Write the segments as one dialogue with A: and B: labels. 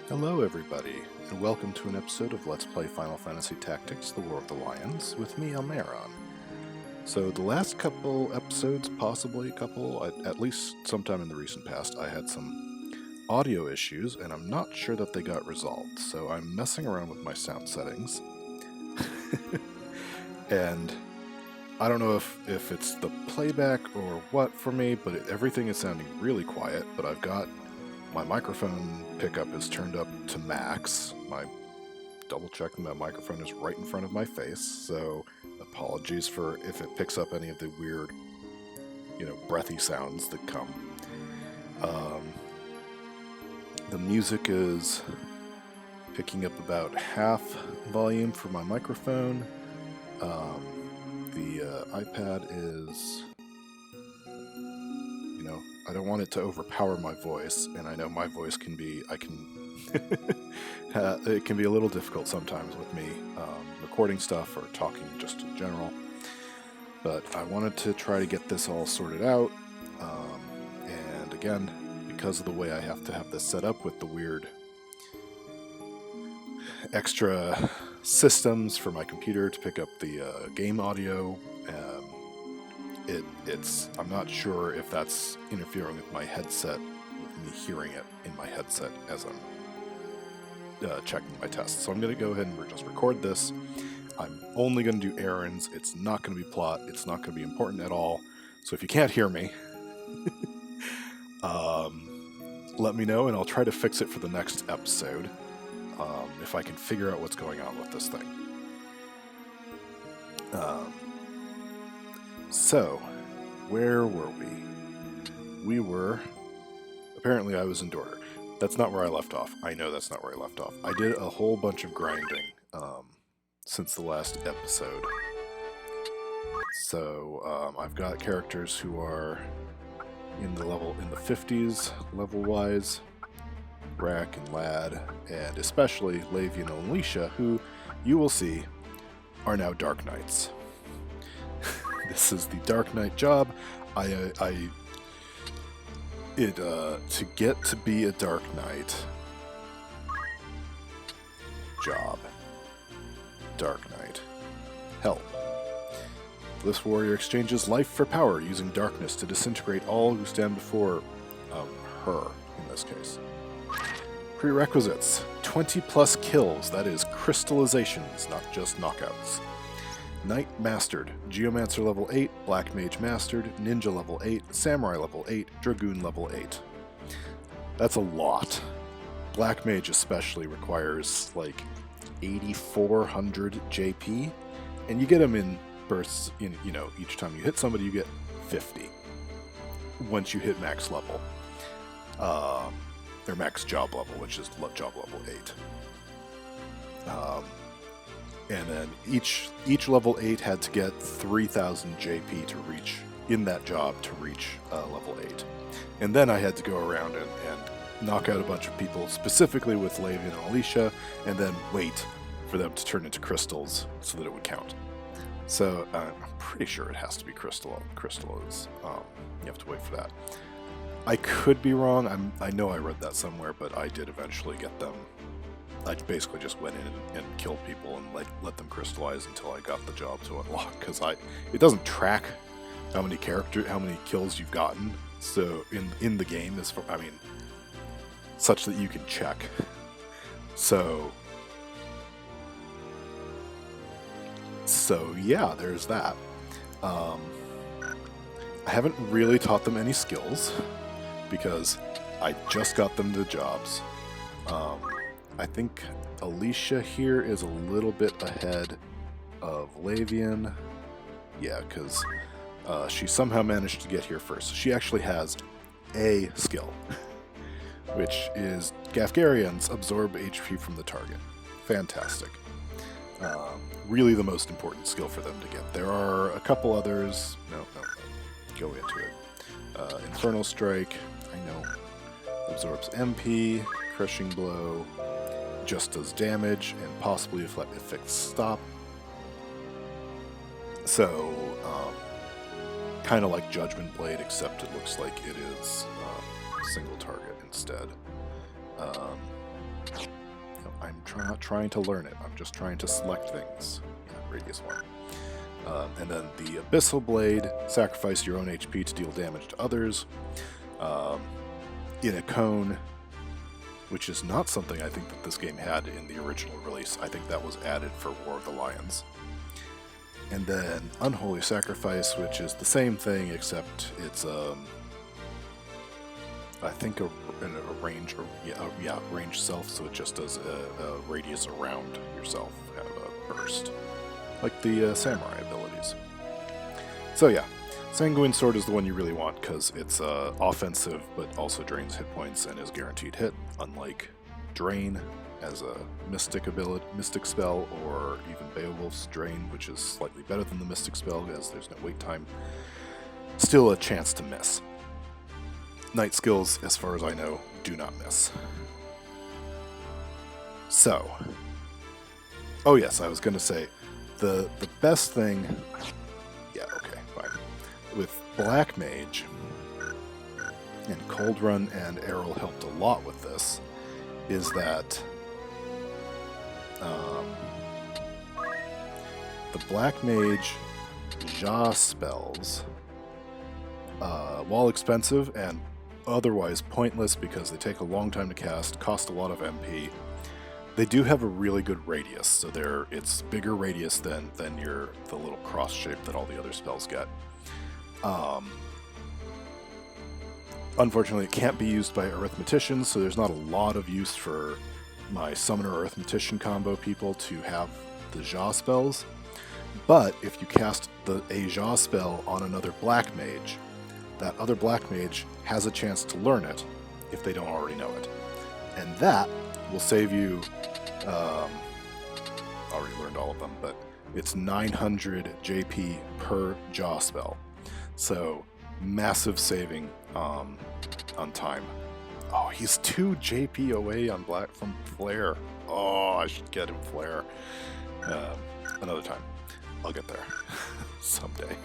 A: Hello everybody, and welcome to an episode of Let's Play Final Fantasy Tactics: The War of the Lions, with me, Almeron. So the last couple episodes, possibly a couple, at least sometime in the recent past, I had some audio issues, and I'm not sure that they got resolved, so I'm messing around with my sound settings. And I don't know if it's the playback or what for me, but everything is sounding really quiet, but I've got my microphone pickup is turned up to max. My double checking my microphone is right in front of my face, so apologies for if it picks up any of the weird, breathy sounds that come. The music is picking up about half volume for my microphone. The iPad is, I don't want it to overpower my voice, and I know my voice can be, it can be a little difficult sometimes with me recording stuff or talking just in general. But I wanted to try to get this all sorted out, and again, because of the way I have to have this set up with the weird extra systems for my computer to pick up the game audio, I'm not sure if that's interfering with my headset, with me hearing it in my headset as I'm checking my tests. So I'm going to go ahead and just record this. I'm only going to do errands. It's not going to be plot. It's not going to be important at all. So if you can't hear me, let me know and I'll try to fix it for the next episode, if I can figure out what's going on with this thing. So, where were we? We were... Apparently I was in Dorder. That's not where I left off. I know that's not where I left off. I did a whole bunch of grinding since the last episode. So, I've got characters who are in the 50s level-wise. Brack and Lad, and especially Lavian and Alicia, who you will see are now Dark Knights. This is the Dark Knight job. To get to be a Dark Knight job. Dark Knight. Help. This warrior exchanges life for power, using darkness to disintegrate all who stand before her, in this case. Prerequisites: 20 plus kills, that is crystallizations, not just knockouts. Knight Mastered, Geomancer level 8, Black Mage Mastered, Ninja level 8, Samurai level 8, Dragoon level 8. That's a lot. Black Mage especially requires like 8,400 JP, and you get them in bursts. Each time you hit somebody, you get 50. Once you hit max level. Their max job level, which is job level 8. And then each level 8 had to get 3,000 JP to reach, in that job, to reach level 8. And then I had to go around and knock out a bunch of people, specifically with Lavian and Alicia, and then wait for them to turn into crystals so that it would count. So I'm pretty sure it has to be crystal. Crystal is, you have to wait for that. I could be wrong. I know I read that somewhere, but I did eventually get them. I basically just went in and killed people and let them crystallize until I got the job to unlock, because it doesn't track how many kills you've gotten. So in the game such that you can check. So yeah, there's that. I haven't really taught them any skills, because I just got them the jobs. I think Alicia here is a little bit ahead of Lavian. Yeah, because she somehow managed to get here first. She actually has a skill, which is Gafgarians absorb HP from the target. Fantastic. Really the most important skill for them to get. There are a couple others. No. Go into it. Infernal Strike, I know, absorbs MP, Crushing Blow, just does damage, and possibly affects stop. So, kind of like Judgment Blade, except it looks like it is single target instead. I'm not trying to learn it. I'm just trying to select things. Yeah, radius 1. And then the Abyssal Blade, sacrifice your own HP to deal damage to others. In a cone, which is not something I think that this game had in the original release. I think that was added for War of the Lions. And then Unholy Sacrifice, which is the same thing, except it's I think a range, or range self, so it just does a radius around yourself, kind of a burst, like the samurai abilities. So yeah, Sanguine Sword is the one you really want because it's offensive, but also drains hit points and is guaranteed hit, unlike Drain as a mystic spell, or even Beowulf's Drain, which is slightly better than the mystic spell as there's no wait time. Still a chance to miss. Night skills, as far as I know, do not miss. So, oh yes, I was going to say, the best thing, yeah, okay, fine, with Black Mage, and Cold Run and Errol helped a lot with this, is that the Black Mage Ja spells, while expensive and otherwise pointless because they take a long time to cast, cost a lot of MP, they do have a really good radius. So it's bigger radius than the little cross shape that all the other spells get. Unfortunately, it can't be used by arithmeticians, so there's not a lot of use for my summoner arithmetician combo people to have the Ja spells. But if you cast a Ja spell on another Black Mage, that other Black Mage has a chance to learn it if they don't already know it. And that will save you, already learned all of them, but it's 900 JP per Ja spell. So, massive saving on time. Oh, he's 2 JP away on from Flare. Oh, I should get him Flare. Another time. I'll get there. Someday.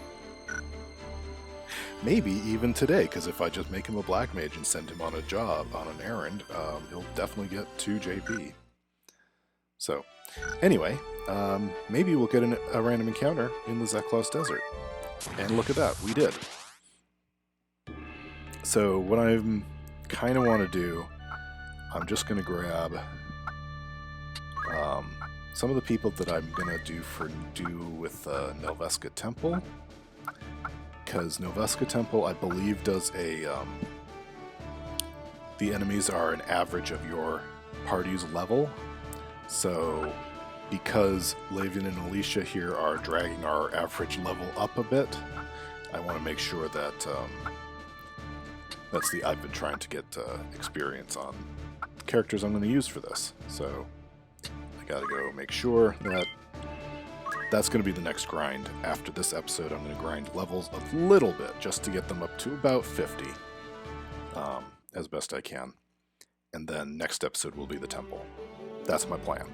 A: Maybe even today, because if I just make him a Black Mage and send him on a job, on an errand, he'll definitely get 2 JP. So, anyway, maybe we'll get a random encounter in the Zeklos Desert. And look at that, we did. So, what I kind of want to do, I'm just going to grab some of the people that I'm going to do with Nelveska Temple. Because Nelveska Temple, I believe, does the enemies are an average of your party's level. So, because Lavian and Alicia here are dragging our average level up a bit, I want to make sure that I've been trying to get experience on the characters I'm going to use for this. So, I gotta go make sure that that's going to be the next grind. After this episode, I'm going to grind levels a little bit just to get them up to about 50 as best I can. And then next episode will be the temple. That's my plan.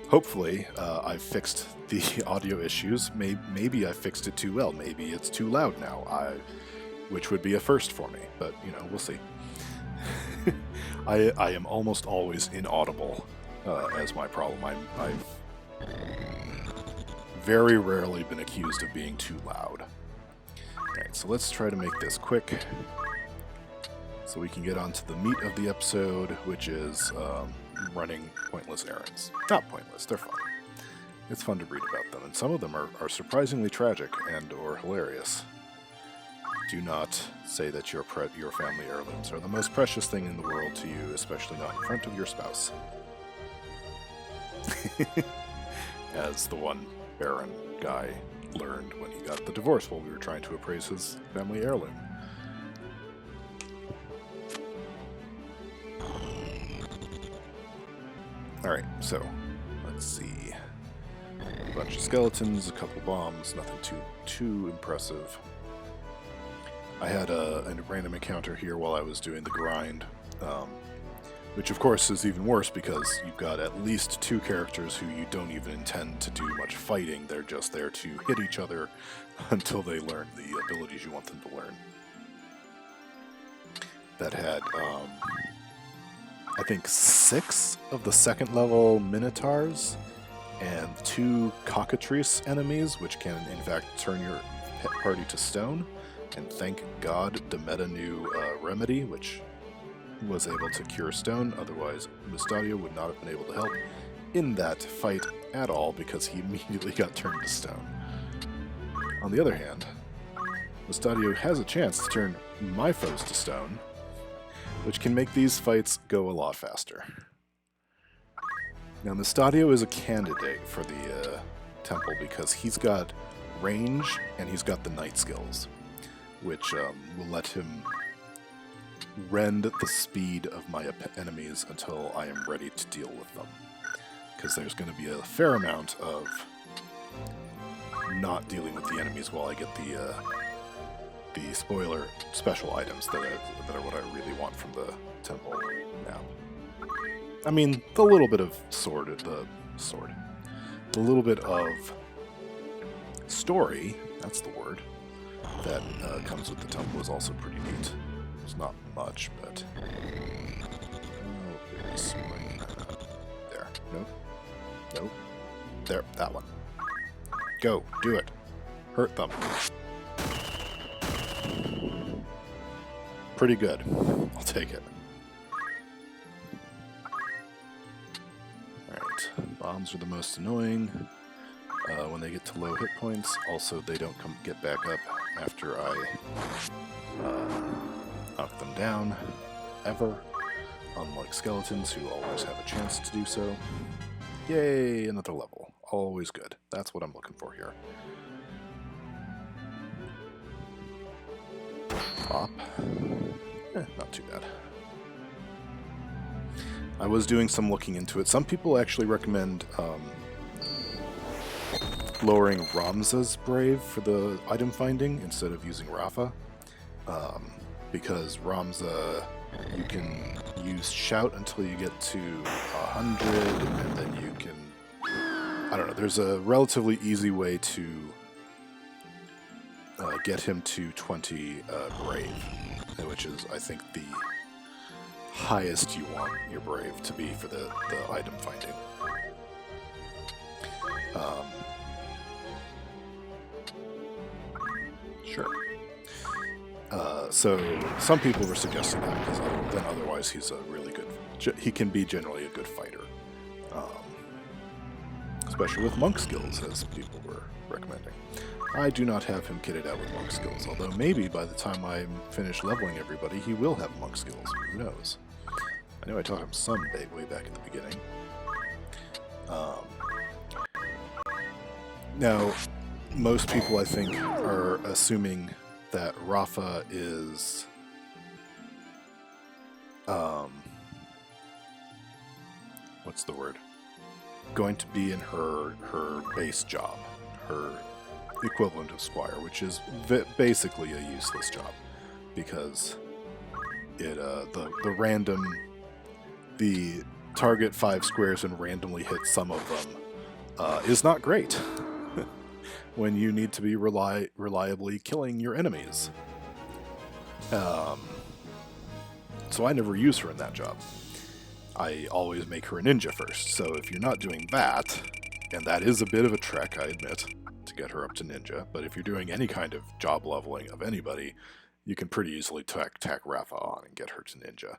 A: Hopefully, I've fixed the audio issues. Maybe I fixed it too well. Maybe it's too loud now, which would be a first for me. But, we'll see. I am almost always inaudible as my problem. I've very rarely been accused of being too loud. Alright, so let's try to make this quick so we can get on to the meat of the episode, which is running pointless errands. Not pointless, they're fun. It's fun to read about them, and some of them are surprisingly tragic and or hilarious. Do not say that your family heirlooms are the most precious thing in the world to you, especially not in front of your spouse. As the one Baron guy learned when he got the divorce while we were trying to appraise his family heirloom. Alright, so, let's see. A bunch of skeletons, a couple bombs, nothing too impressive. I had a random encounter here while I was doing the grind, which of course is even worse because you've got at least 2 characters who you don't even intend to do much fighting. They're just there to hit each other until they learn the abilities you want them to learn. That had, I think 6 of the second level Minotaurs and 2 cockatrice enemies, which can in fact turn your pet party to stone. And thank God the meta new remedy, which was able to cure stone, otherwise Mustadio would not have been able to help in that fight at all because he immediately got turned to stone. On the other hand, Mustadio has a chance to turn my foes to stone, which can make these fights go a lot faster. Now, Mustadio is a candidate for the temple because he's got range and he's got the knight skills, which will let him rend the speed of my enemies until I am ready to deal with them. Because there's going to be a fair amount of not dealing with the enemies while I get the spoiler special items that are what I really want from the temple map. I mean, the little bit of the little bit of story, that's the word, that comes with the temple is also pretty neat. It's not much, but... There. Nope. Nope. There. That one. Go. Do it. Hurt them. Pretty good. I'll take it. Alright. Bombs are the most annoying when they get to low hit points. Also, they don't get back up after I knock them down, ever, unlike skeletons who always have a chance to do so. Yay, another level. Always good. That's what I'm looking for here. Pop. Not too bad. I was doing some looking into it. Some people actually recommend lowering Ramza's Brave for the item finding instead of using Rafa. Because Ramza, you can use Shout until you get to 100, and then you can... I don't know, there's a relatively easy way to get him to 20 Brave, which is, I think, the highest you want your Brave to be for the item finding. Sure. So some people were suggesting that because then otherwise he's a really good... He can be generally a good fighter. Especially with monk skills, as people were recommending. I do not have him kitted out with monk skills, although maybe by the time I finish leveling everybody, he will have monk skills. Who knows? I know I taught him some way back at the beginning. Now, most people, I think, are assuming that Rafa is... what's the word? Going to be in her base job, her equivalent of Squire, which is basically a useless job, because it the target 5 squares and randomly hit some of them is not great when you need to be reliably killing your enemies. So I never use her in that job. I always make her a ninja first, so if you're not doing that, and that is a bit of a trek, I admit, to get her up to ninja, but if you're doing any kind of job leveling of anybody, you can pretty easily tack Rafa on and get her to ninja.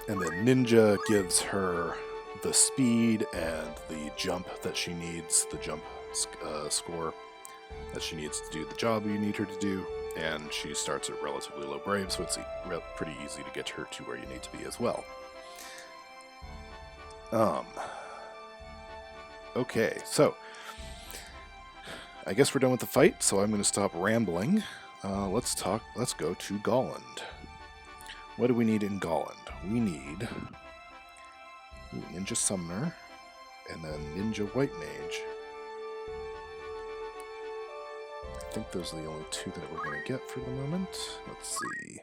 A: And then ninja gives her the speed and the jump that she needs, the jump score that she needs to do the job you need her to do, and she starts at relatively low Brave, so it's pretty easy to get her to where you need to be as well. Okay, so I guess we're done with the fight, so I'm going to stop rambling. Let's go to Golland. What do we need in Golland? We need Ninja Summoner, and then Ninja White Mage. I think those are the only 2 that we're going to get for the moment. Let's see.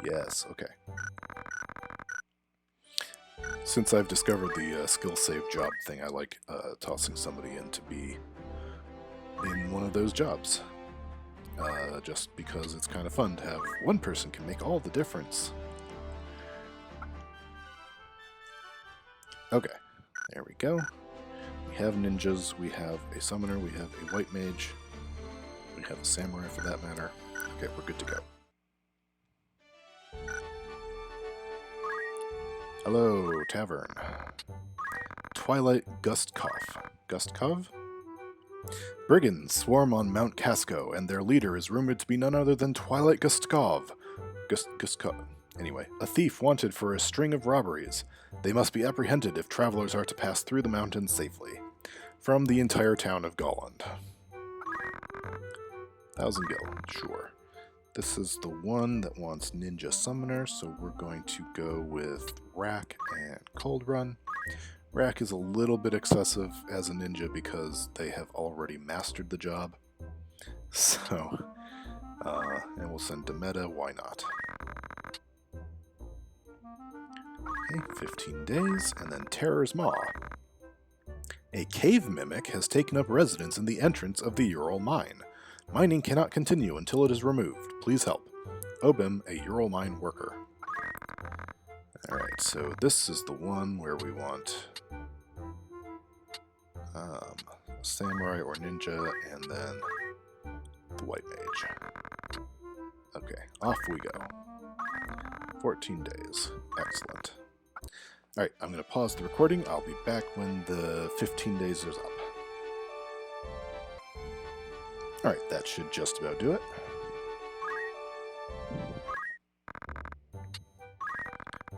A: Yes, okay. Since I've discovered the skill save job thing, I like tossing somebody in to be in one of those jobs. Just because it's kind of fun to have one person can make all the difference. Okay, there we go. We have ninjas, we have a summoner, we have a white mage, we have a samurai for that matter. Okay, we're good to go. Hello, tavern. Twilight Gustkov. Gustkov? Brigands swarm on Mount Casco, and their leader is rumored to be none other than Twilight Gustkov. Gustkov. Anyway, a thief wanted for a string of robberies. They must be apprehended if travelers are to pass through the mountains safely. From the entire town of Golland. 1,000 gil, sure. This is the one that wants Ninja Summoner, so we're going to go with Rack and Cold Run. Rack is a little bit excessive as a ninja because they have already mastered the job. So, and we'll send Demeta, why not? Okay, 15 days, and then Terror's Maw. A cave mimic has taken up residence in the entrance of the Ural mine. Mining cannot continue until it is removed. Please help. Obim, a Ural mine worker. Alright, so this is the one where we want samurai or ninja, and then the white mage. Okay, off we go. 14 days. Excellent. Alright, I'm going to pause the recording. I'll be back when the 15 days is up. Alright, that should just about do it.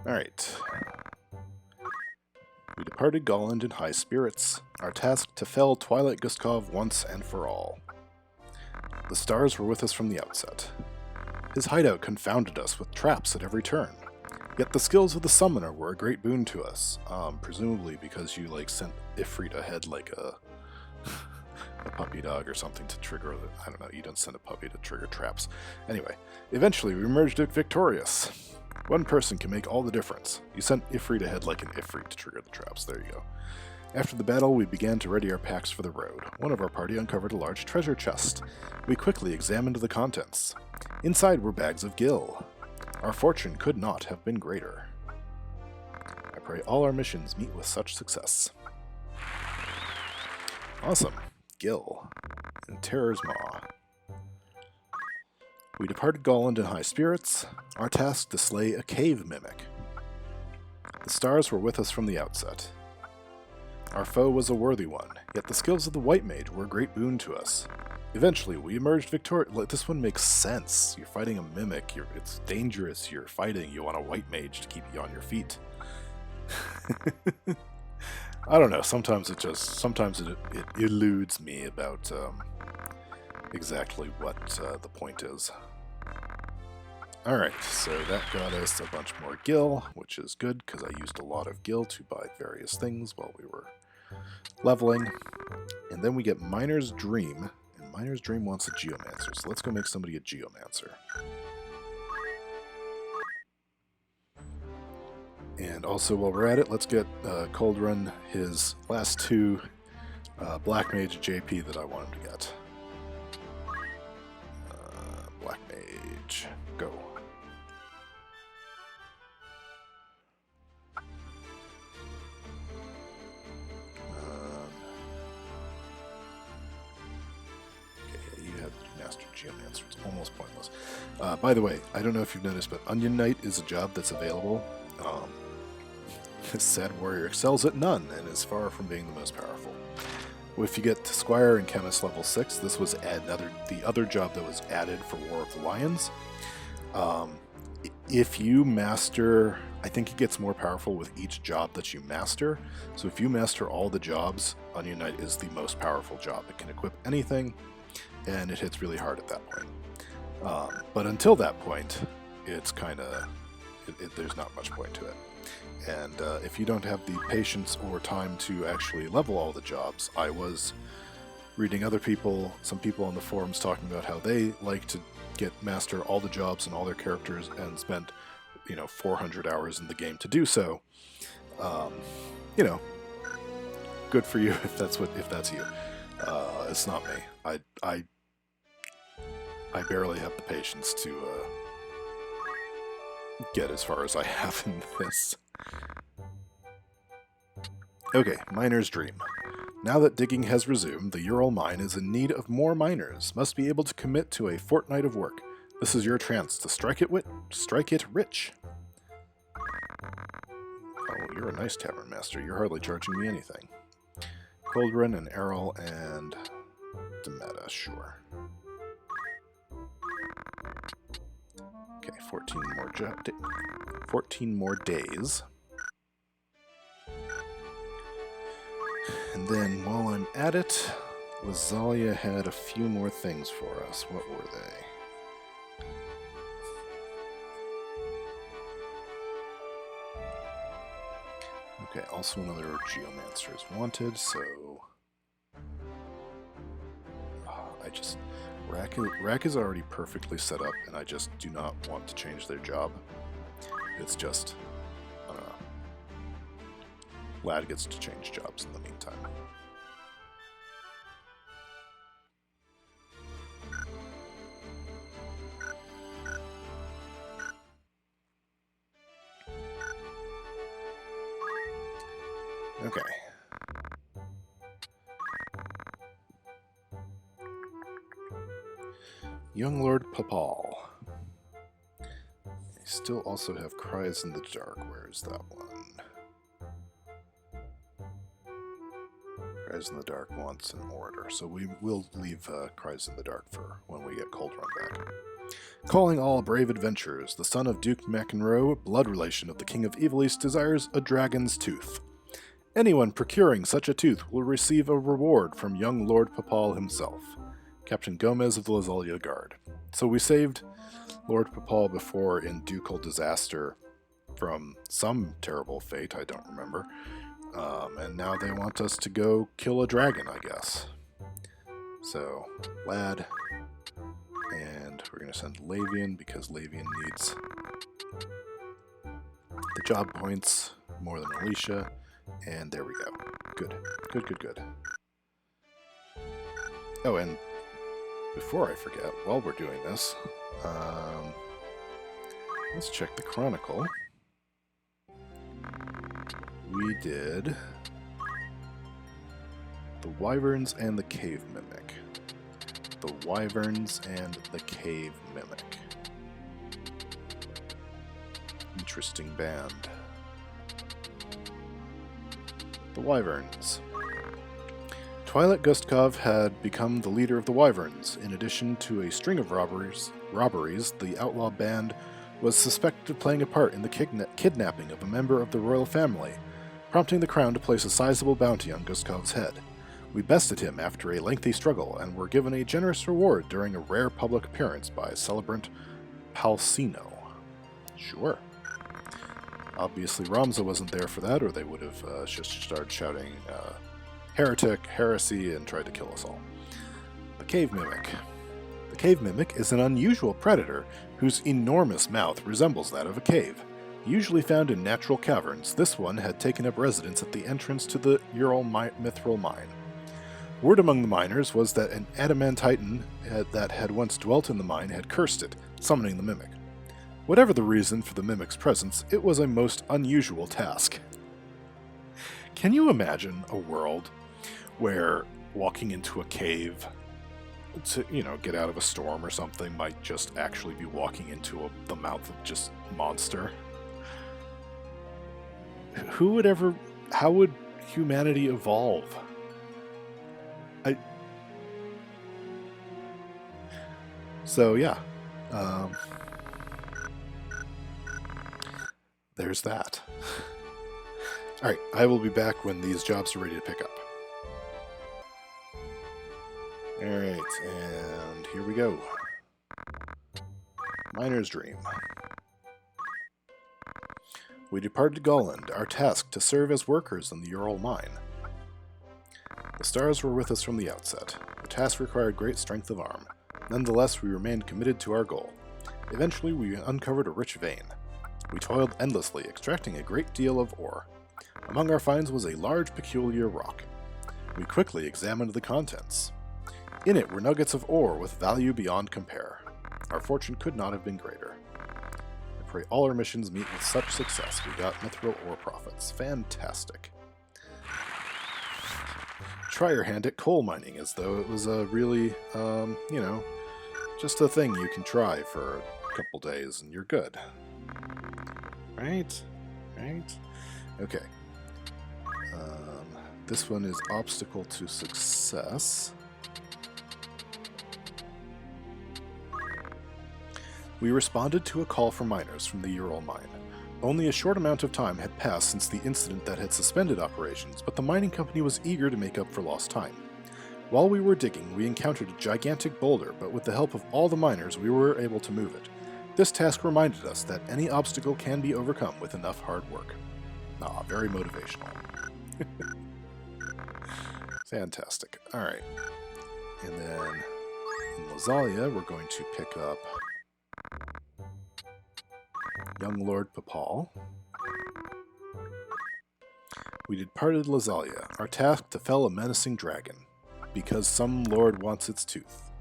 A: Alright. We departed Golland in high spirits, our task to fell Twilight Gustkov once and for all. The stars were with us from the outset. His hideout confounded us with traps at every turn. Yet the skills of the summoner were a great boon to us, presumably because you sent Ifrit ahead like a puppy dog or something to trigger, I don't know, you don't send a puppy to trigger traps. Anyway, eventually we emerged victorious. One person can make all the difference. You sent Ifrit ahead like an Ifrit to trigger the traps, there you go. After the battle, we began to ready our packs for the road. One of our party uncovered a large treasure chest. We quickly examined the contents. Inside were bags of gil. Our fortune could not have been greater. I pray all our missions meet with such success. Awesome. Gil. And Terror's Maw. We departed Golland in high spirits, our task to slay a cave mimic. The stars were with us from the outset. Our foe was a worthy one, yet the skills of the white mage were a great boon to us. Eventually, we emerged victorious. This one makes sense. You're fighting a mimic. It's dangerous. You're fighting. You want a white mage to keep you on your feet. I don't know. Sometimes it eludes me about exactly what the point is. Alright, so that got us a bunch more gil, which is good because I used a lot of gil to buy various things while we were leveling. And then we get Miner's Dream. Miner's Dream wants a Geomancer, so let's go make somebody a Geomancer. And also, while we're at it, let's get Cold Run his last two Black Mage JP that I want him to get. Black Mage, go. Geomancer. It's almost pointless. By the way, I don't know if you've noticed, but Onion Knight is a job that's available. This sad warrior excels at none and is far from being the most powerful. If you get to Squire and Chemist level 6, this was the other job that was added for War of the Lions. If you master, I think it gets more powerful with each job that you master. So if you master all the jobs, Onion Knight is the most powerful job. It can equip anything, and it hits really hard at that point. But until that point, it's kind of, there's not much point to it. And if you don't have the patience or time to actually level all the jobs, I was reading some people on the forums talking about how they like to master all the jobs and all their characters and spent, 400 hours in the game to do so. Good for you if that's you. It's not me. I barely have the patience to get as far as I have in this. Okay, Miner's Dream. Now that digging has resumed, the Ural mine is in need of more miners. Must be able to commit to a fortnight of work. This is your chance to strike it rich. Oh, you're a nice tavern master. You're hardly charging me anything. Coldrun and Errol and Demeta, sure. Okay, 14 more days. And then while I'm at it, Lazalia had a few more things for us. What were they? Okay, also another Geomancer is wanted, so... Rack is already perfectly set up, and I just do not want to change their job. It's just... I don't know. Lad gets to change jobs in the meantime. Okay. Young Lord Papal. I still also have Cries in the Dark. Where's that one? Cries in the Dark wants an orator, so we will leave Cries in the Dark for when we get Cold Run back. Calling all brave adventurers, the son of Duke McEnroe, blood relation of the King of Evil East, desires a dragon's tooth. Anyone procuring such a tooth will receive a reward from young Lord Papal himself, Captain Gomez of the Lazalia Guard. So we saved Lord Papal before in ducal disaster from some terrible fate, I don't remember. And now they want us to go kill a dragon, I guess. So, Lad, and we're going to send Lavian because Lavian needs the job points more than Alicia. And there we go. Good. Good. Oh, and before I forget, while we're doing this, let's check the Chronicle. We did the Wyverns and the Cave Mimic. The Wyverns and the Cave Mimic. Interesting band. The Wyverns. Twilight Gustkov had become the leader of the Wyverns. In addition to a string of robberies, the outlaw band was suspected of playing a part in the kidnapping of a member of the royal family, prompting the crown to place a sizable bounty on Gustkov's head. We bested him after a lengthy struggle and were given a generous reward during a rare public appearance by celebrant Palsino. Sure. Obviously, Ramza wasn't there for that, or they would have just started shouting, heretic, heresy, and tried to kill us all. The Cave Mimic. The Cave Mimic is an unusual predator whose enormous mouth resembles that of a cave. Usually found in natural caverns, this one had taken up residence at the entrance to the Ural Mithril mine. Word among the miners was that an Adamantitan that had once dwelt in the mine had cursed it, summoning the Mimic. Whatever the reason for the Mimic's presence, it was a most unusual task. Can you imagine a world where walking into a cave to, get out of a storm or something might just actually be walking into the mouth of just monster? How would humanity evolve? So yeah, there's that. Alright, I will be back when these jobs are ready to pick up. Alright, and here we go. Miner's Dream. We departed Golland, our task to serve as workers in the Ural mine. The stars were with us from the outset. The task required great strength of arm. Nonetheless, we remained committed to our goal. Eventually, we uncovered a rich vein. We toiled endlessly, extracting a great deal of ore. Among our finds was a large, peculiar rock. We quickly examined the contents. In it were nuggets of ore with value beyond compare. Our fortune could not have been greater. I pray all our missions meet with such success. We got mithril ore profits. Fantastic. try your hand at coal mining as though it was a really, just a thing you can try for a couple days and you're good. Right? Right? Okay. This one is obstacle to success. We responded to a call for miners from the Ural mine. Only a short amount of time had passed since the incident that had suspended operations, but the mining company was eager to make up for lost time. While we were digging, we encountered a gigantic boulder, but with the help of all the miners, we were able to move it. This task reminded us that any obstacle can be overcome with enough hard work. Ah, very motivational. Fantastic. Alright. And then in Lazalia, we're going to pick up Young Lord Papal. We departed Lazalia, our task to fell a menacing dragon, because some lord wants its tooth.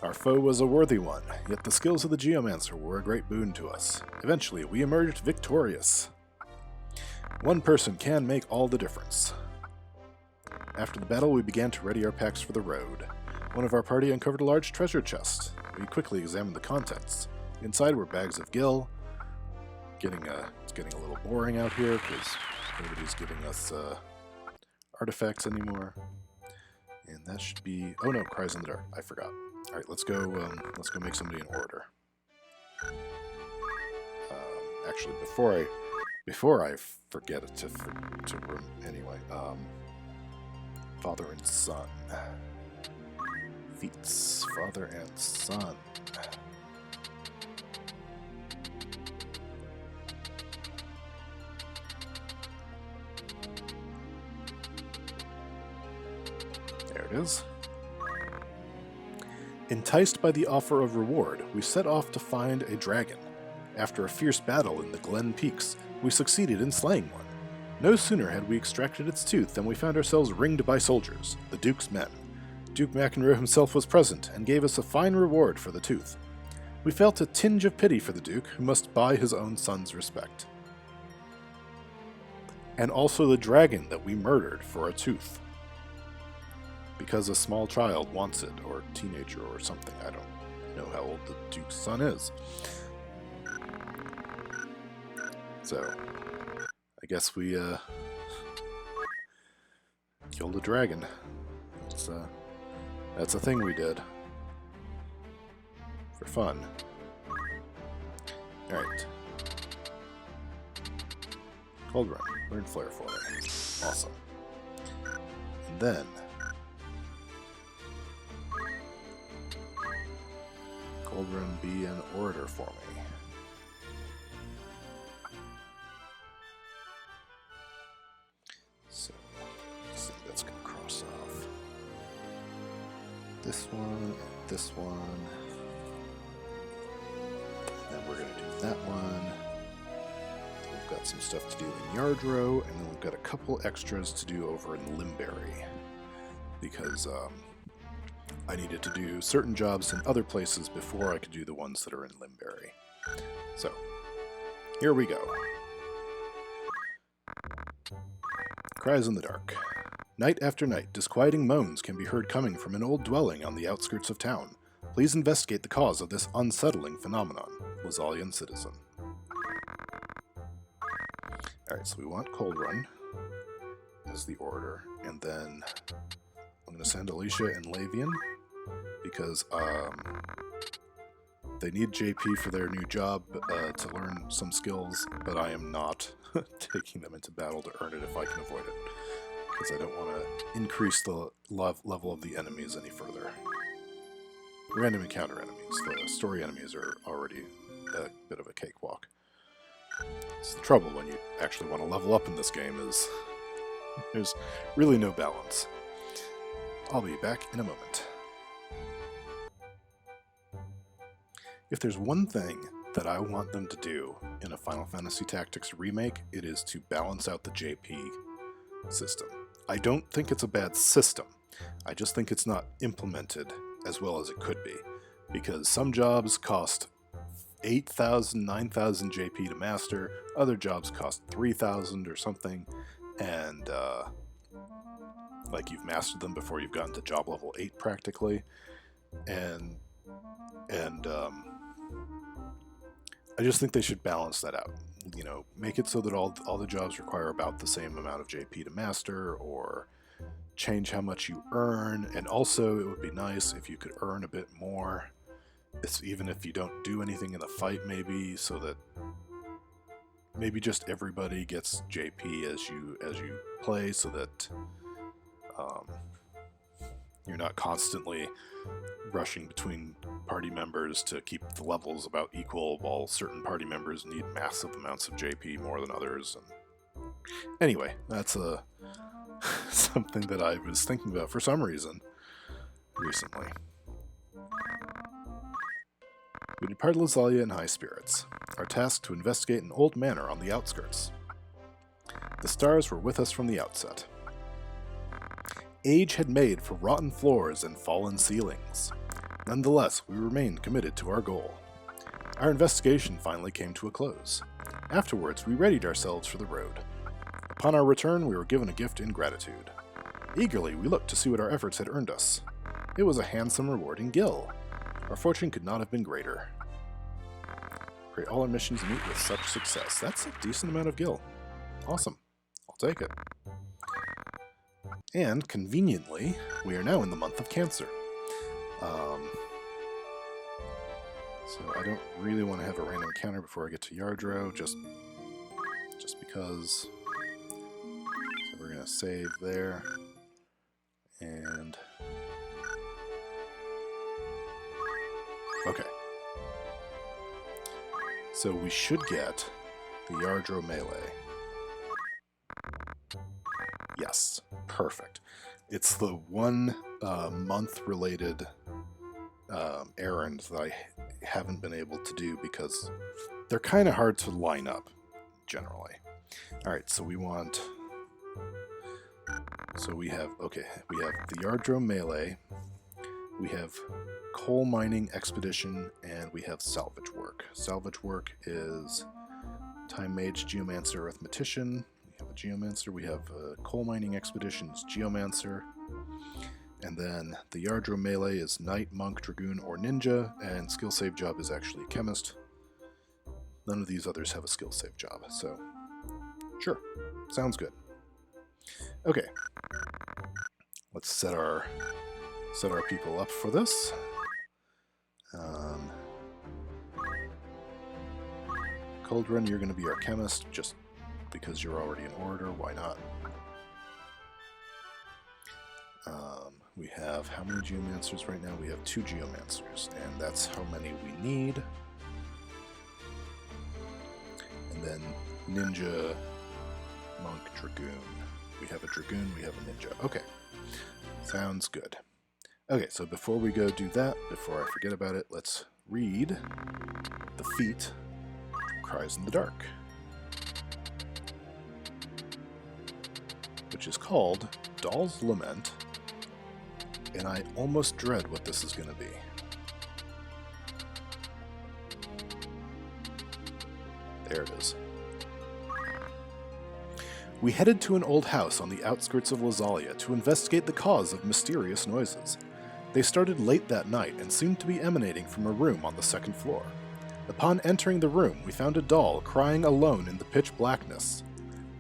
A: Our foe was a worthy one, yet the skills of the Geomancer were a great boon to us. Eventually, we emerged victorious. One person can make all the difference. After the battle, we began to ready our packs for the road. One of our party uncovered a large treasure chest. We quickly examined the contents. Inside were bags of gill. It's getting a little boring out here because nobody's giving us artifacts anymore. And that should be... Oh no, Cries in the Dark. I forgot. All right, let's go make somebody an orator. Actually, before I forget it anyway. Father and son. Feats. Father and son. There it is. Enticed by the offer of reward, we set off to find a dragon. After a fierce battle in the Glen Peaks, we succeeded in slaying one. No sooner had we extracted its tooth than we found ourselves ringed by soldiers, the Duke's men. Duke McEnroe himself was present and gave us a fine reward for the tooth. We felt a tinge of pity for the Duke, who must buy his own son's respect. And also the dragon that we murdered for a tooth. Because a small child wants it, or teenager or something. I don't know how old the Duke's son is. So, I guess we killed a dragon. That's a thing we did. For fun. Alright. Cold Run. Learn Flare for me. Awesome. And then... Cold Run be an orator for me. So, let's see, that's going to cross off this one and this one. And then we're going to do that one. We've got some stuff to do in Yardro, and then we've got a couple extras to do over in Limberry. Because, I needed to do certain jobs in other places before I could do the ones that are in Limberry. So, here we go. Cries in the Dark. Night after night, disquieting moans can be heard coming from an old dwelling on the outskirts of town. Please investigate the cause of this unsettling phenomenon. Lazalian Citizen. Alright, so we want Cold Run as the orator, and then I'm going to send Alicia and Lavian, because they need JP for their new job to learn some skills, but I am not taking them into battle to earn it if I can avoid it, because I don't want to increase the level of the enemies any further. Random encounter enemies. The story enemies are already a bit of a cakewalk. It's the trouble when you actually want to level up in this game is there's really no balance. I'll be back in a moment. If there's one thing that I want them to do in a Final Fantasy Tactics remake, it is to balance out the JP system. I don't think it's a bad system. I just think it's not implemented as well as it could be. Because some jobs cost 8,000, 9,000 JP to master, other jobs cost 3,000 or something, and like you've mastered them before you've gotten to job level 8 practically, and I just think they should balance that out. You know, make it so that all the jobs require about the same amount of JP to master, or change how much you earn. And also, it would be nice if you could earn a bit more, even if you don't do anything in the fight, maybe, so that maybe just everybody gets JP as you play, so that you're not constantly rushing between party members to keep the levels about equal, while certain party members need massive amounts of JP more than others. And anyway, that's something that I was thinking about for some reason recently. We depart Lazalia in high spirits, our task to investigate an old manor on the outskirts. The stars were with us from the outset. Age had made for rotten floors and fallen ceilings. Nonetheless, we remained committed to our goal. Our investigation finally came to a close. Afterwards, we readied ourselves for the road. Upon our return, we were given a gift in gratitude. Eagerly, we looked to see what our efforts had earned us. It was a handsome reward in gil. Our fortune could not have been greater. Pray all our missions meet with such success. That's a decent amount of gil. Awesome. I'll take it. And, conveniently, we are now in the month of Cancer. So I don't really want to have a random encounter before I get to Yardro, just because. So we're going to save there. And... okay. So we should get the Yardro Melee. Yes, perfect. It's the one month-related errand that I haven't been able to do because they're kind of hard to line up, generally. Alright, so we want... so we have the Yardro Melee, we have Coal Mining Expedition, and we have Salvage Work. Salvage Work is Time Mage, Geomancer, Arithmetician. We have a Geomancer. We have Coal Mining Expeditions, Geomancer. And then the Yardro Melee is Knight, Monk, Dragoon, or Ninja, and Skill Save Job is actually Chemist. None of these others have a Skill Save Job, so sure, sounds good. Okay, let's set our people up for this. Cold Run, you're going to be our Chemist, just because you're already in order, why not? We have how many Geomancers right now? We have 2 Geomancers, and that's how many we need. And then Ninja, Monk, Dragoon. We have a Dragoon, we have a Ninja. Okay, sounds good. Okay, so before we go do that, before I forget about it, let's read the feat from Cries in the Dark, which is called Doll's Lament, and I almost dread what this is going to be. There it is. We headed to an old house on the outskirts of Lazalia to investigate the cause of mysterious noises. They started late that night and seemed to be emanating from a room on the 2nd floor. Upon entering the room, we found a doll crying alone in the pitch blackness.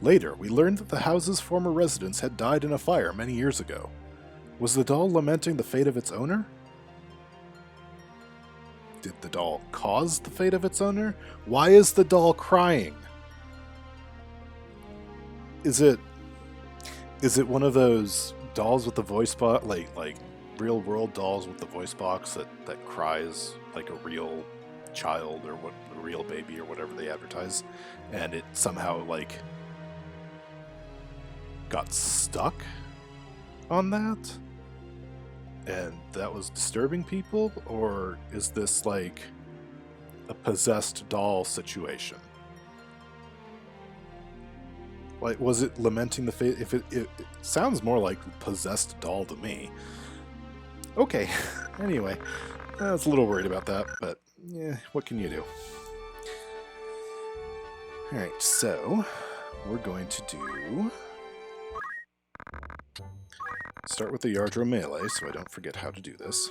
A: Later, we learned that the house's former residents had died in a fire many years ago. Was the doll lamenting the fate of its owner? Did the doll cause the fate of its owner? Why is the doll crying? Is it one of those dolls with the voice box, like real world dolls with the voice box that cries like a real child or a real baby or whatever they advertise, and it somehow like got stuck on that? And that was disturbing people? Or is this like a possessed doll situation? Like, was it lamenting the fate? If it sounds more like possessed doll to me. Okay, anyway, I was a little worried about that, but yeah, what can you do? Alright, so we're going to do start with the Yardro Melee so I don't forget how to do this.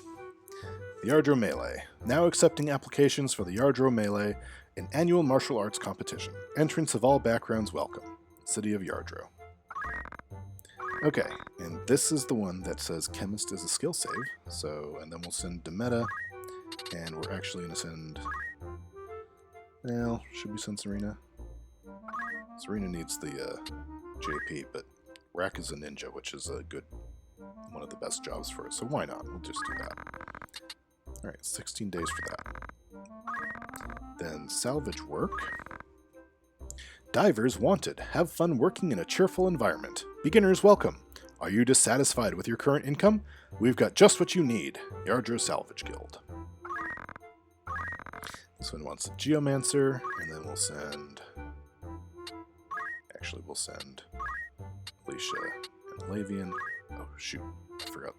A: The Yardro Melee. Now accepting applications for the Yardro Melee, an annual martial arts competition. Entrants of all backgrounds welcome. City of Yardro. Okay, and this is the one that says Chemist is a skill save. So, and then we'll send Demeta, and we're actually going to send... Well, should we send Serena? Serena needs the JP, but Rack is a ninja, which is a good... one of the best jobs for it, so why not? We'll just do that. Alright, 16 days for that. Then salvage work. Divers wanted. Have fun working in a cheerful environment. Beginners welcome. Are you dissatisfied with your current income? We've got just what you need. Yardro Salvage Guild. This one wants a Geomancer, and then we'll send... Actually, we'll send Alicia and Lavian. Oh, shoot. I forgot.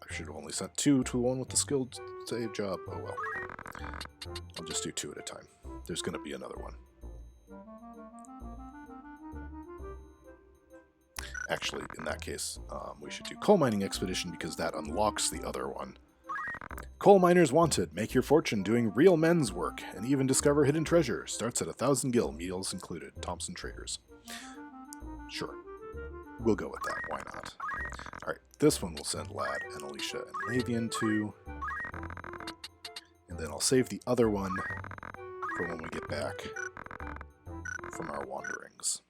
A: I should have only sent 2 to the one with the skilled save job. Oh well. I'll just do 2 at a time. There's going to be another one. Actually, in that case, we should do Coal Mining Expedition because that unlocks the other one. Coal Miners Wanted. Make your fortune doing real men's work and even discover hidden treasure. Starts at 1,000 gil, meals included. Thompson Traders. Sure. We'll go with that. Why not? Alright, this one we'll send Lad and Alicia and Lavian to. And then I'll save the other one for when we get back from our wanderings.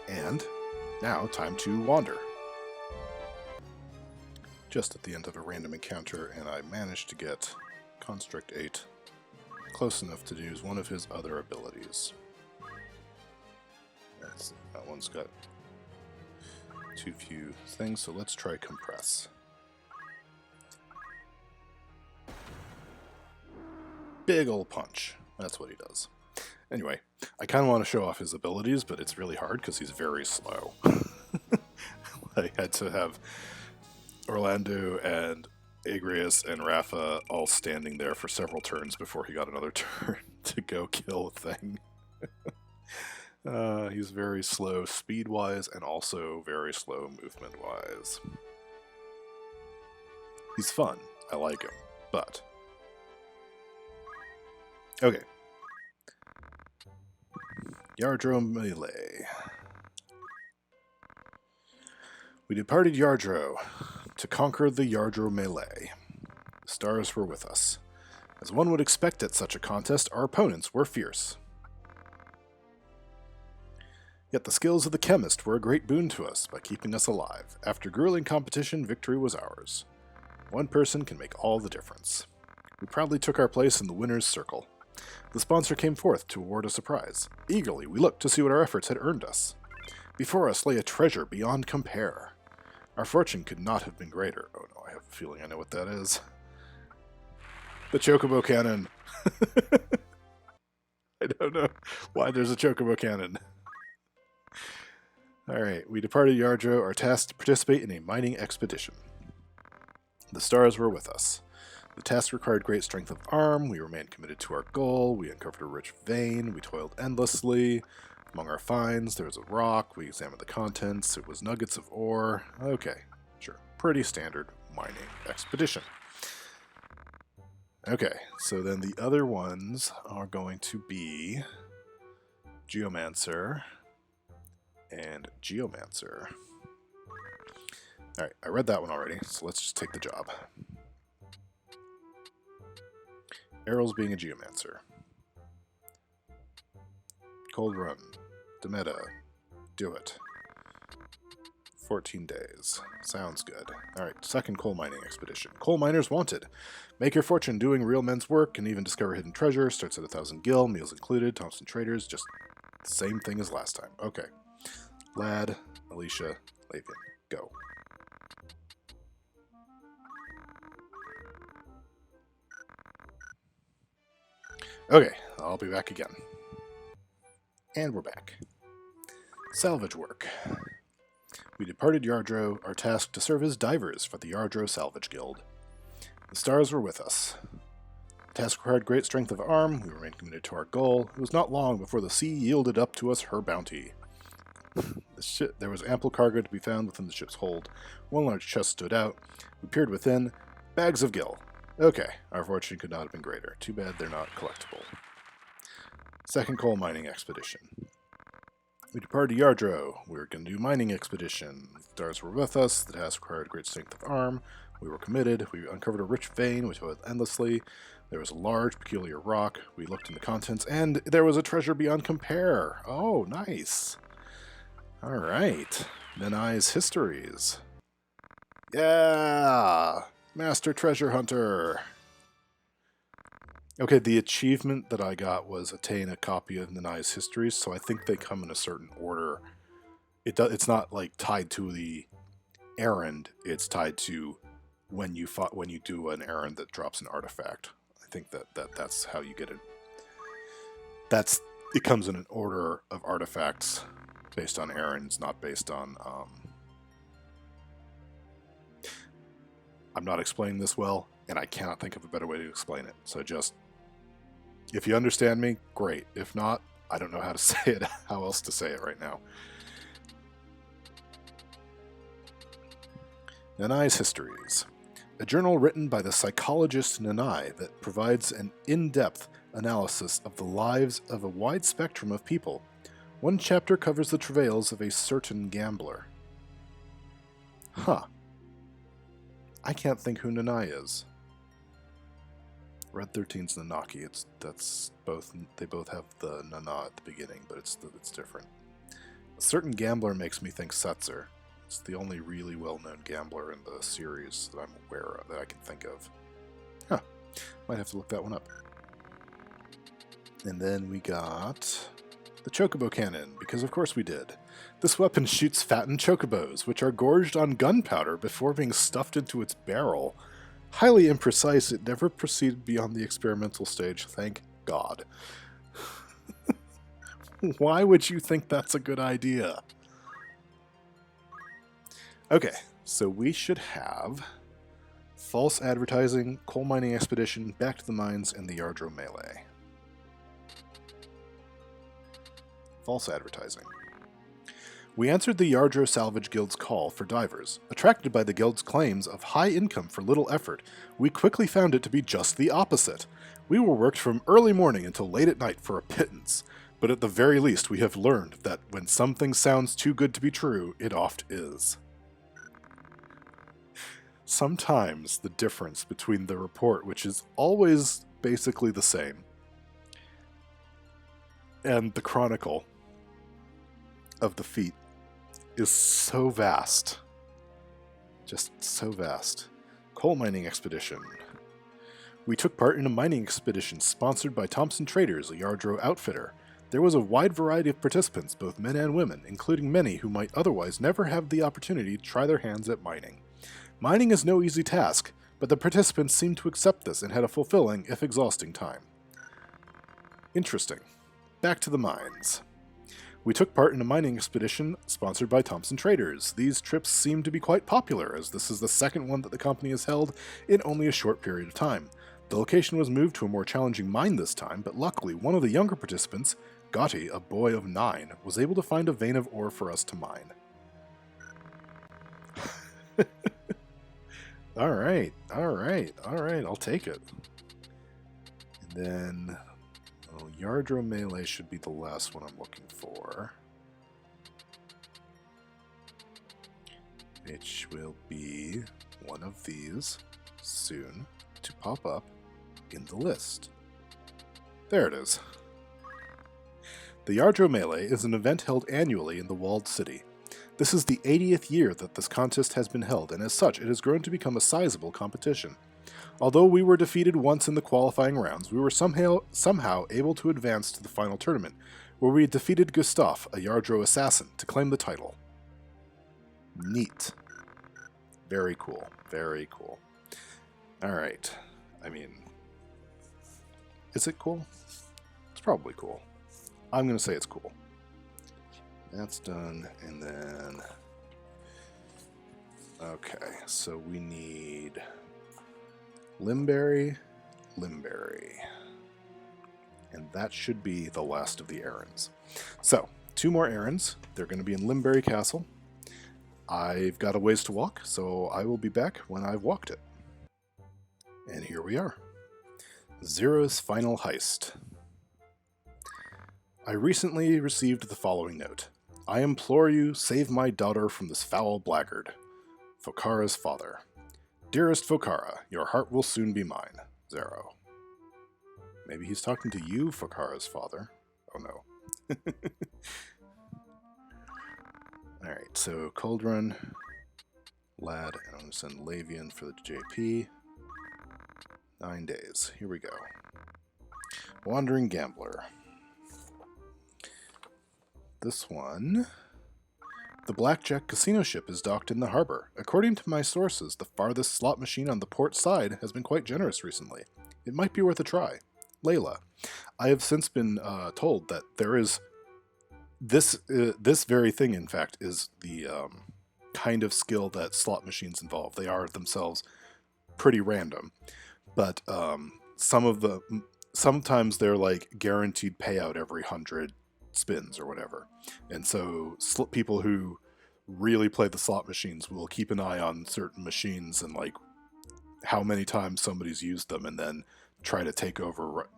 A: And now, time to wander. Just at the end of a random encounter, and I managed to get Construct 8 close enough to use one of his other abilities. That one's got too few things, so let's try Compress. Big ol' punch. That's what he does. Anyway, I kind of want to show off his abilities, but it's really hard because he's very slow. I had to have Orlando and Agrius and Rafa all standing there for several turns before he got another turn to go kill a thing. He's very slow speed-wise and also very slow movement-wise. He's fun. I like him, but... Okay. Yardro Melee. We departed Yardro to conquer the Yardro Melee. The stars were with us. As one would expect at such a contest, our opponents were fierce. Yet the skills of the chemist were a great boon to us by keeping us alive. After grueling competition, victory was ours. One person can make all the difference. We proudly took our place in the winner's circle. The sponsor came forth to award us a prize. Eagerly, we looked to see what our efforts had earned us. Before us lay a treasure beyond compare. Our fortune could not have been greater. Oh no, I have a feeling I know what that is. The Chocobo Cannon. I don't know why there's a Chocobo Cannon. Alright, we departed Yardro, our task to participate in a mining expedition. The stars were with us. The task required great strength of arm, we remained committed to our goal, we uncovered a rich vein, we toiled endlessly. Among our finds, there was a rock, we examined the contents, it was nuggets of ore. Okay, sure. Pretty standard mining expedition. Okay, so then the other ones are going to be Geomancer and Geomancer. Alright, I read that one already, so let's just take the job. Errol's being a Geomancer. Cold Run. Demeta. Do it. 14 days. Sounds good. Alright, second coal mining expedition. Coal miners wanted. Make your fortune doing real men's work and even discover hidden treasure. Starts at 1,000 gil, meals included, Thompson Traders, just the same thing as last time. Okay. Lad, Alicia, Lavian. Go. Okay, I'll be back again. And we're back. Salvage work. We departed Yardro, our task to serve as divers for the Yardro Salvage Guild. The stars were with us. The task required great strength of arm, we remained committed to our goal. It was not long before the sea yielded up to us her bounty. There was ample cargo to be found within the ship's hold. One large chest stood out. We peered within. Bags of gill. Okay, our fortune could not have been greater. Too bad they're not collectible. Second coal mining expedition. We departed Yardro. We were going to do mining expedition. The stars were with us. The task required great strength of arm. We were committed. We uncovered a rich vein. We toiled endlessly. There was a large, peculiar rock. We looked in the contents, and there was a treasure beyond compare. Oh, nice. All right. Nanai's Histories. Yeah! Master Treasure Hunter. Okay, the achievement that I got was attain a copy of Nanai's Histories, so I think they come in a certain order. It's not like tied to the errand. It's tied to when you do an errand that drops an artifact. I think that's how you get it. It comes in an order of artifacts based on errands, not based on. I'm not explaining this well, and I cannot think of a better way to explain it. So just, if you understand me, great. If not, I don't know how to say it. How else to say it right now? Nanai's Histories. A journal written by the psychologist Nanai that provides an in-depth analysis of the lives of a wide spectrum of people. One chapter covers the travails of a certain gambler. Huh. I can't think who Nanai is. Red 13's Nanaki. They both have the Nana at the beginning, but it's different. A certain gambler makes me think Setzer. It's the only really well-known gambler in the series that I'm aware of, that I can think of. Huh. Might have to look that one up. And then we got the Chocobo Cannon, because of course we did. This weapon shoots fattened chocobos, which are gorged on gunpowder before being stuffed into its barrel. Highly imprecise, it never proceeded beyond the experimental stage, thank God. Why would you think that's a good idea? Okay, so we should have false advertising, coal mining expedition, back to the mines, and the Yardro Melee. False advertising. We answered the Yardro Salvage Guild's call for divers. Attracted by the guild's claims of high income for little effort, we quickly found it to be just the opposite. We were worked from early morning until late at night for a pittance, but at the very least we have learned that when something sounds too good to be true, it oft is. Sometimes the difference between the report, which is always basically the same, and the chronicle of the feat is so vast. Just so vast. Coal mining expedition. We took part in a mining expedition sponsored by Thompson Traders, a Yardro outfitter. There was a wide variety of participants, both men and women, including many who might otherwise never have the opportunity to try their hands at mining. Mining is no easy task, but the participants seemed to accept this and had a fulfilling, if exhausting, time. Interesting. Back to the mines. We took part in a mining expedition sponsored by Thompson Traders. These trips seem to be quite popular, as this is the second one that the company has held in only a short period of time. The location was moved to a more challenging mine this time, but luckily one of the younger participants, Gotti, a boy of 9, was able to find a vein of ore for us to mine. Alright, I'll take it. And then, Yardro Melee should be the last one I'm looking for. Which will be one of these soon to pop up in the list. There it is. The Yardro Melee is an event held annually in the walled city. This is the 80th year that this contest has been held, and as such it has grown to become a sizable competition. Although we were defeated once in the qualifying rounds, we were somehow able to advance to the final tournament, where we defeated Gustav, a Yardro assassin, to claim the title. Neat. Very cool. Very cool. Alright. I mean, is it cool? It's probably cool. I'm going to say it's cool. That's done, and then... Okay, so we need... Limberry. And that should be the last of the errands. So, 2 more errands. They're going to be in Limberry Castle. I've got a ways to walk, so I will be back when I've walked it. And here we are. Zero's final heist. I recently received the following note. I implore you, save my daughter from this foul blackguard. Fokara's father. Dearest Fokara, your heart will soon be mine. Zero. Maybe he's talking to you, Fokara's father. Oh no. Alright, so Cold Run, Lad, and I'm going to send Lavian for the JP. 9 days. Here we go. Wandering Gambler. This one... The Blackjack casino ship is docked in the harbor. According to my sources, the farthest slot machine on the port side has been quite generous recently. It might be worth a try. Layla. I have since been told that there is... This very thing, in fact, is the kind of skill that slot machines involve. They are themselves pretty random. But sometimes they're like guaranteed payout every 100 spins or whatever. And so people who really play the slot machines will keep an eye on certain machines and like how many times somebody's used them and then try to take over,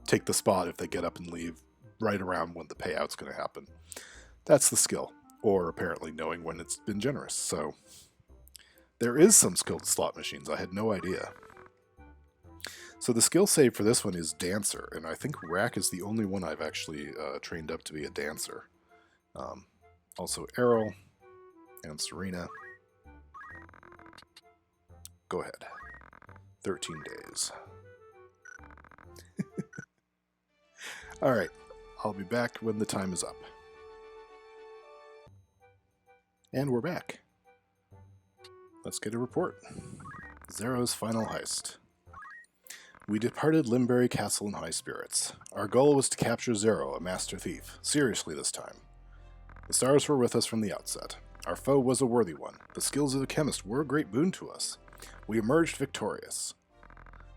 A: take the spot if they get up and leave right around when the payout's going to happen. That's the skill, or apparently knowing when it's been generous. So there is some skill to slot machines. I had no idea. So the skill save for this one is Dancer, and I think Rack is the only one I've actually trained up to be a Dancer. Also Errol and Serena. Go ahead. 13 days. Alright, I'll be back when the time is up. And we're back. Let's get a report. Zero's final heist. We departed Limberry Castle in high spirits. Our goal was to capture Zero, a master thief, seriously this time. The stars were with us from the outset. Our foe was a worthy one. The skills of the chemist were a great boon to us. We emerged victorious.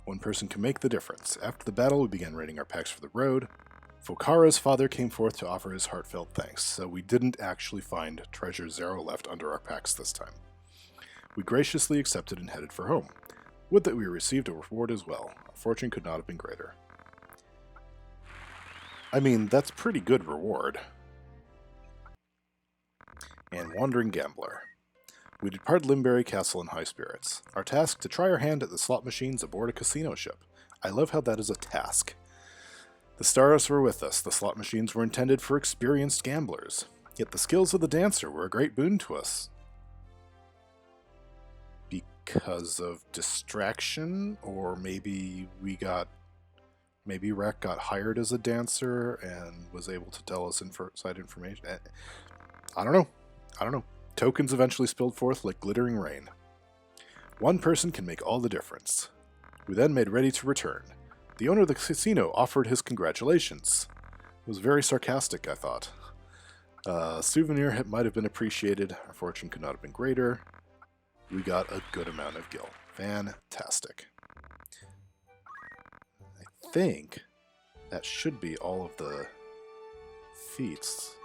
A: One person can make the difference. After the battle, we began raiding our packs for the road. Fokara's father came forth to offer his heartfelt thanks, so we didn't actually find treasure Zero left under our packs this time. We graciously accepted and headed for home. Would that we received a reward as well. Our fortune could not have been greater. I mean, that's pretty good reward. And Wandering Gambler. We departed Limberry Castle in high spirits. Our task to try our hand at the slot machines aboard a casino ship. I love how that is a task. The stars were with us. The slot machines were intended for experienced gamblers. Yet the skills of the Dancer were a great boon to us. Because of distraction? Or maybe Rack got hired as a Dancer and was able to tell us inside information? I don't know. Tokens eventually spilled forth like glittering rain. One person can make all the difference. We then made ready to return. The owner of the casino offered his congratulations. It was very sarcastic, I thought. Souvenir might have been appreciated. Our fortune could not have been greater. We got a good amount of gil. Fantastic. I think that should be all of the feats.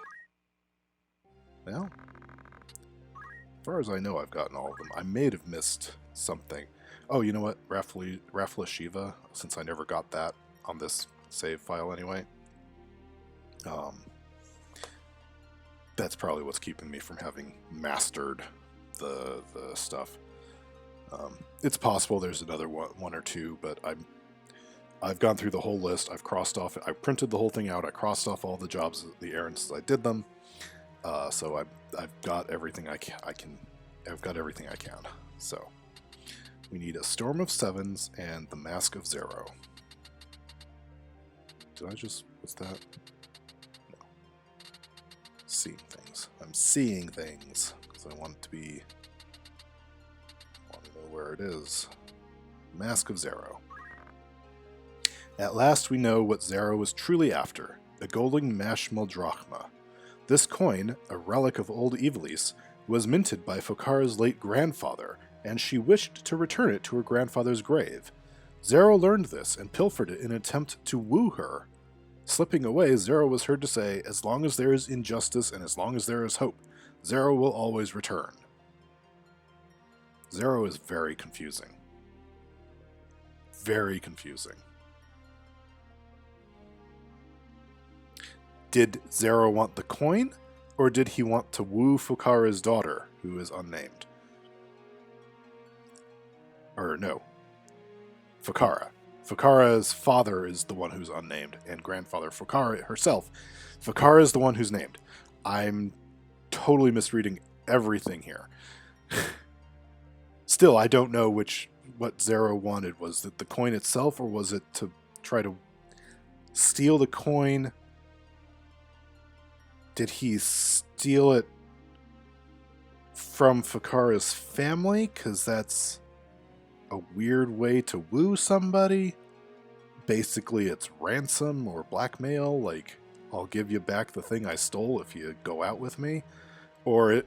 A: Well, as far as I know, I've gotten all of them. I may have missed something. Oh, you know what? Raffla Shiva, since I never got that on this save file anyway. That's probably what's keeping me from having mastered the stuff. It's possible there's another one or two, but I've gone through the whole list. I've crossed off. I printed the whole thing out. I crossed off all the jobs, the errands as I did them. So I've got everything I can. I've got everything I can. So we need a Storm of Sevens and the Mask of Zero. Did I just? What's that? No. Seeing things. I'm seeing things because I want it to be. I want to know where it is. Mask of Zero. At last we know what Zero was truly after: a golden mashmal drachma. This coin, a relic of old Evilise, was minted by Fokara's late grandfather, and she wished to return it to her grandfather's grave. Zero learned this and pilfered it in an attempt to woo her. Slipping away, Zero was heard to say, "As long as there is injustice and as long as there is hope, Zero will always return." Zero is very confusing. Very confusing. Did Zero want the coin, or did he want to woo Fukara's daughter, who is unnamed? Or no, Fukara. Fukara's father is the one who's unnamed, and grandfather Fukara herself. Fukara is the one who's named. I'm totally misreading everything here. Still, I don't know what Zero wanted. Was it the coin itself, or was it to try to steal the coin? Did he steal it from Fukara's family? Because that's a weird way to woo somebody. Basically, it's ransom or blackmail. Like, I'll give you back the thing I stole if you go out with me. Or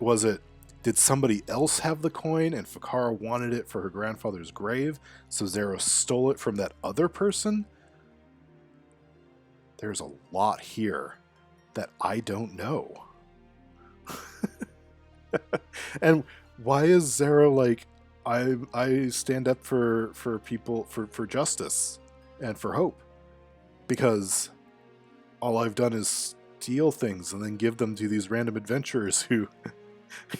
A: did somebody else have the coin and Fukara wanted it for her grandfather's grave, so Zero stole it from that other person? There's a lot here that I don't know. And why is Zero like, I stand up for people, for justice and for hope? Because all I've done is steal things and then give them to these random adventurers who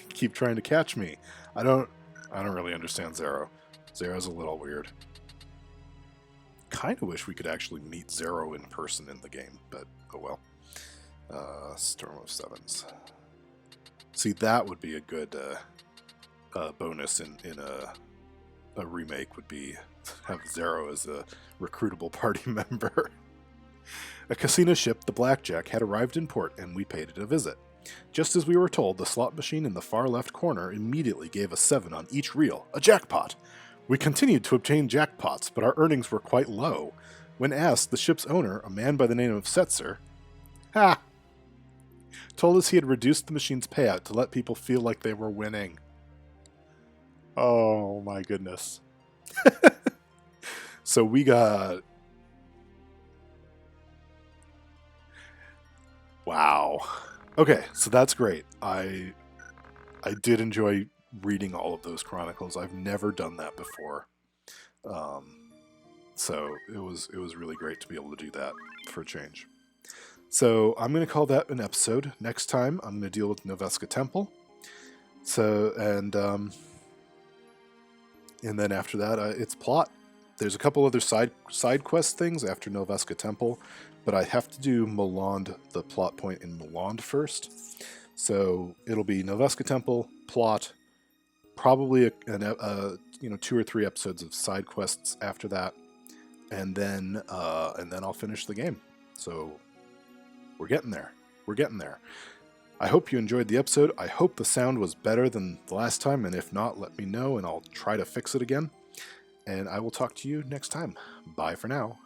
A: keep trying to catch me. I don't really understand Zero. Zero's a little weird. Kind of wish we could actually meet Zero in person in the game, but oh well. Storm of Sevens. See, that would be a good bonus in a remake, would be have Zero as a recruitable party member. A casino ship, the Blackjack, had arrived in port and we paid it a visit. Just as we were told, the slot machine in the far left corner immediately gave us 7 on each reel, a jackpot. We continued to obtain jackpots, but our earnings were quite low. When asked, the ship's owner, a man by the name of Setzer, told us he had reduced the machine's payout to let people feel like they were winning. Oh my goodness. So we got... Wow. Okay, so that's great. I did enjoy reading all of those chronicles. I've never done that before. So it was really great to be able to do that for a change. So I'm going to call that an episode. Next time, I'm going to deal with Nelveska Temple. So, and then after that, it's plot. There's a couple other side quest things after Nelveska Temple, but I have to do Malond, the plot point in Malond first. So it'll be Nelveska Temple, plot, probably 2 or 3 episodes of side quests after that, and then I'll finish the game. So we're getting there. We're getting there. I hope you enjoyed the episode. I hope the sound was better than the last time, and if not, let me know and I'll try to fix it again. And I will talk to you next time. Bye for now.